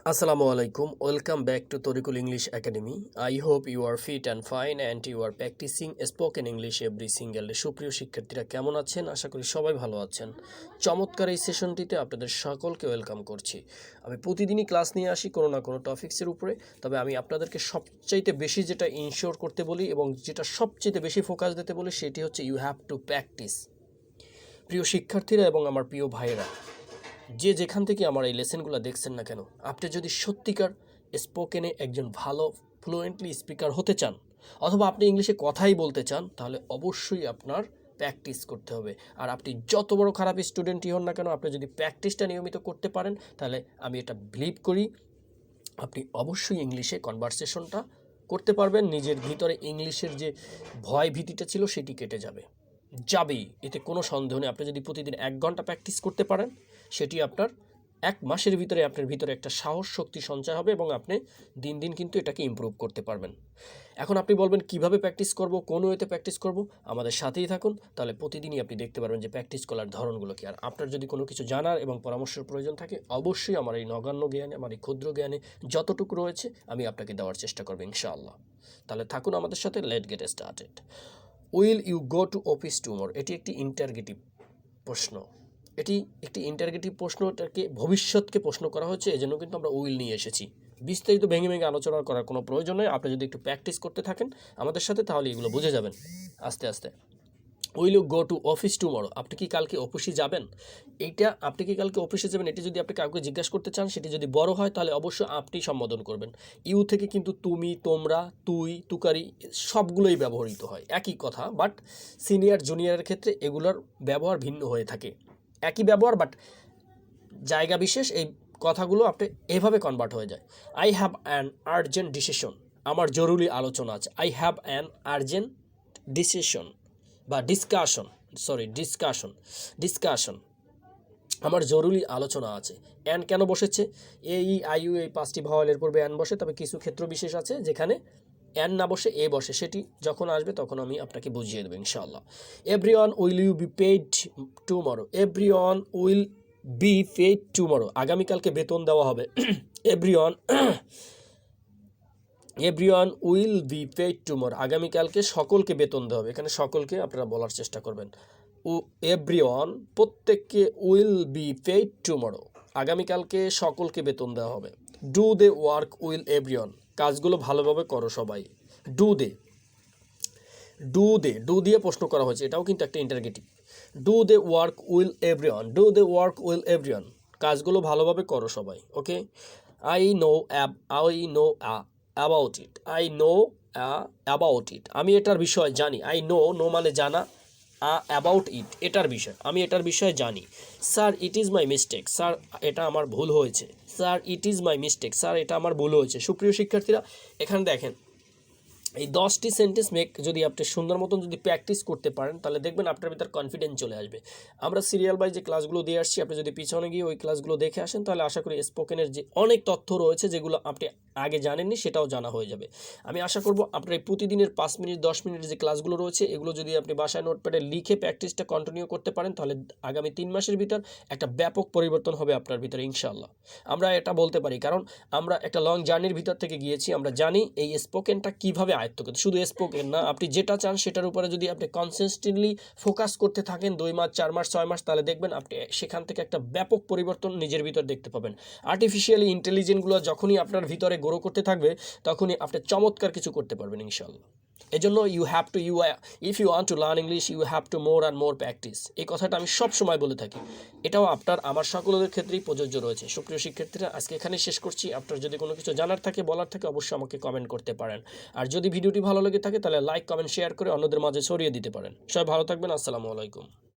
Assalamu alaikum. Welcome back to Torikul English Academy. I hope you are fit and fine and you are practicing spoken English every single day. সুপ্রিয় শিক্ষার্থীরা কেমন আছেন? আশা করি সবাই ভালো আছেন। চমৎকার এই সেশনটিতে আপনাদের সকলকে ওয়েলকাম করছি। আমি প্রতিদিনই ক্লাস নিয়ে আসি কোনো না কোনো টপিকসের উপরে, তবে আমি আপনাদেরকে সবচাইতে বেশি যেটা ইনশিওর করতে বলি এবং যেটা সবচেয়ে বেশি ফোকাস দিতে বলি সেটি হচ্ছে ইউ হ্যাভ টু প্র্যাকটিস। প্রিয় শিক্ষার্থীরা এবং আমার প্রিয় ভাইয়েরা, যে যেখান থেকে আমার এই লেসেনগুলো দেখছেন না কেন, আপনি যদি সত্যিকার স্পোকেনে একজন ভালো ফ্লুয়েন্টলি স্পিকার হতে চান অথবা আপনি ইংলিশে কথাই বলতে চান, তাহলে অবশ্যই আপনার প্র্যাকটিস করতে হবে। আর আপনি যত বড় খারাপ স্টুডেন্টই হন না কেন, আপনি যদি প্র্যাকটিসটা নিয়মিত করতে পারেন, তাহলে আমি এটা বিলিভ করি আপনি অবশ্যই ইংলিশে কনভারসেশনটা করতে পারবেন। নিজের ভিতরে ইংলিশের যে ভয় ভীতিটা ছিল সেটি কেটে যাবেই, এতে কোনো সন্দেহ নেই। আপনি যদি প্রতিদিন 1 ঘন্টা প্র্যাকটিস করতে পারেন, সেটি আপনার 1 মাসের ভিতরে আপনার ভিতরে একটা সাহস শক্তি সঞ্চয় হবে এবং আপনি দিন দিন কিন্তু এটাকে ইমপ্রুভ করতে পারবেন। এখন আপনি বলবেন কিভাবে প্র্যাকটিস করব, কোন ওয়েতে প্র্যাকটিস করব? আমাদের সাথেই থাকুন, তাহলে প্রতিদিনই আপনি দেখতে পারবেন যে প্র্যাকটিস করার ধরনগুলো কি। আর আপনার যদি কোনো কিছু জানার এবং পরামর্শের প্রয়োজন থাকে, অবশ্যই আমার এই নগণ্য জ্ঞানে, আমার এই ক্ষুদ্র জ্ঞানে যতটুকু রয়েছে আমি আপনাকে দেওয়ার চেষ্টা করব ইনশাআল্লাহ। তাহলে থাকুন আমাদের সাথে। Let get started. Will you go to office tomorrow? এটি একটি ইন্টারগেটিভ প্রশ্ন। এটি একটি ইন্টারগেটিভ প্রশ্ন, এটাকে ভবিষ্যৎকে প্রশ্ন করা হচ্ছে, এজন্য কিন্তু আমরা উইল নিয়ে এসেছি। বিস্তারিত ভেঙে ভেঙে আলোচনা করার কোনো প্রয়োজন নয়। আপনি যদি একটু প্র্যাকটিস করতে থাকেন আমাদের সাথে, তাহলে এগুলো বুঝে যাবেন আস্তে আস্তে। Will you go to office tomorrow? আপনি কি কালকে অফিসে যাবেন? এইটা আপনি কি কালকে অফিসে যাবেন, এটি যদি আপনি কাউকে জিজ্ঞাসা করতে চান, সেটি যদি বড় হয় তাহলে অবশ্যই আপনি সম্বোধন করবেন। ইউ থেকে কিন্তু তুমি, তোমরা, তুই, তুকারি সবগুলোই ব্যবহৃত হয়, একই কথা। বাট সিনিয়র জুনিয়রের ক্ষেত্রে এগুলোর ব্যবহার ভিন্ন হয়ে থাকে। একই ব্যবহার, বাট জায়গা বিশেষ এই কথাগুলো আপনি এভাবে কনভার্ট হয়ে যায়। I have an urgent decision. আমার জরুরি আলোচনা আছে। I have an urgent decision বা ডিসকাশন। আমার জরুরি আলোচনা আছে। অ্যান কেন বসেছে? এই আই ইউ এই 5টি ভাওয়ালের পূর্বে অ্যান বসে, তবে কিছু ক্ষেত্র বিশেষ আছে যেখানে অ্যান না বসে এ বসে, সেটি যখন আসবে তখন আমি আপনাকে বুঝিয়ে দেবো ইনশাআল্লাহ। Everyone will you be paid tomorrow? Everyone will be paid tomorrow. আগামীকালকে বেতন দেওয়া হবে। Everyone will be paid tomorrow. আগামীকালকে সকলকে বেতন দেওয়া হবে। এখানে সকলকে আপনারা বলার চেষ্টা করবেন। এভরিওয়ান প্রত্যেককে, উইল বি পেইড টুমরো আগামীকালকে সকলকে বেতন দেওয়া হবে। Do they work will everyone? কাজগুলো ভালোভাবে করো সবাই। ডু দিয়ে প্রশ্ন করা হয়েছে, এটাও কিন্তু একটা interrogative. Do they work will everyone? কাজগুলো ভালোভাবে করো সবাই। Okay. I know about it. আমি এটার বিষয় জানি। আই নো মানে জানা, অ্যাবাউট ইট এটার বিষয়, আমি এটার বিষয়ে জানি। Sir it is my mistake. Sir এটা আমার ভুল হয়েছে। স্যার এটা আমার ভুল হয়েছে। সুপ্রিয় শিক্ষার্থীরা, এখানে দেখেন এই 10টি সেন্টেন্স যদি আপনি সুন্দর মতন যদি প্র্যাকটিস করতে পারেন, তাহলে দেখবেন আপনার ভিতর কনফিডেন্স চলে আসবে। আমরা সিরিয়াল বাই যে ক্লাসগুলো দিয়ে আসছি, আপনি যদি পিছনে গিয়ে ওই ক্লাসগুলো দেখে আসেন, তাহলে আশা করি স্পোকেনের যে অনেক তথ্য রয়েছে যেগুলো আপনি আগে জানেননি, সেটাও জানা হয়ে যাবে। আমি আশা করব আপনার এই প্রতিদিনের 5 মিনিট 10 মিনিট যে ক্লাসগুলো রয়েছে, এগুলো যদি আপনি বাসায় নোটপ্যাডে লিখে প্র্যাকটিসটা কন্টিনিউ করতে পারেন, তাহলে আগামী 3 মাসের ভিতর একটা ব্যাপক পরিবর্তন হবে আপনার ভিতরে ইনশাআল্লাহ। আমরা এটা বলতে পারি, কারণ আমরা একটা লং জার্নির ভিতর থেকে গিয়েছি। আমরা জানি এই স্পোকেনটা কীভাবে আয়ত্ত করতে। শুধু স্পোকেন না, আপনি যেটা চান সেটার উপরে যদি আপনি কনসিস্টেন্টলি ফোকাস করতে থাকেন 2 মাস 4 মাস 6 মাস, তাহলে দেখবেন আপনি সেখান থেকে একটা ব্যাপক পরিবর্তন নিজের ভিতর দেখতে পাবেন। আর্টিফিশিয়ালি ইন্টেলিজেন্টগুলো যখনই আপনার ভিতরে গ্রো করতে থাকবে, তখনই আপনি চমৎকার কিছু করতে পারবেন ইনশাআল্লাহ। এজন্য if you want to learn English, you have to more and more practice. এই কথাটা আমি সব সময় বলে থাকি, এটাও আমার সকলের ক্ষেত্রেই প্রযোজ্য রয়েছে। সুপ্রিয় শিক্ষার্থীরা, আজকে এখানেই শেষ করছি। আপনার যদি কোনো কিছু জানার থাকে, বলার থাকে, অবশ্যই আমাকে কমেন্ট করতে পারেন। আর যদি ভিডিওটি ভালো লেগে থাকে, তাহলে লাইক, কমেন্ট, শেয়ার করে অন্যদের মাঝে ছড়িয়ে দিতে পারেন। সবাই ভালো থাকবেন। আসসালামু আলাইকুম।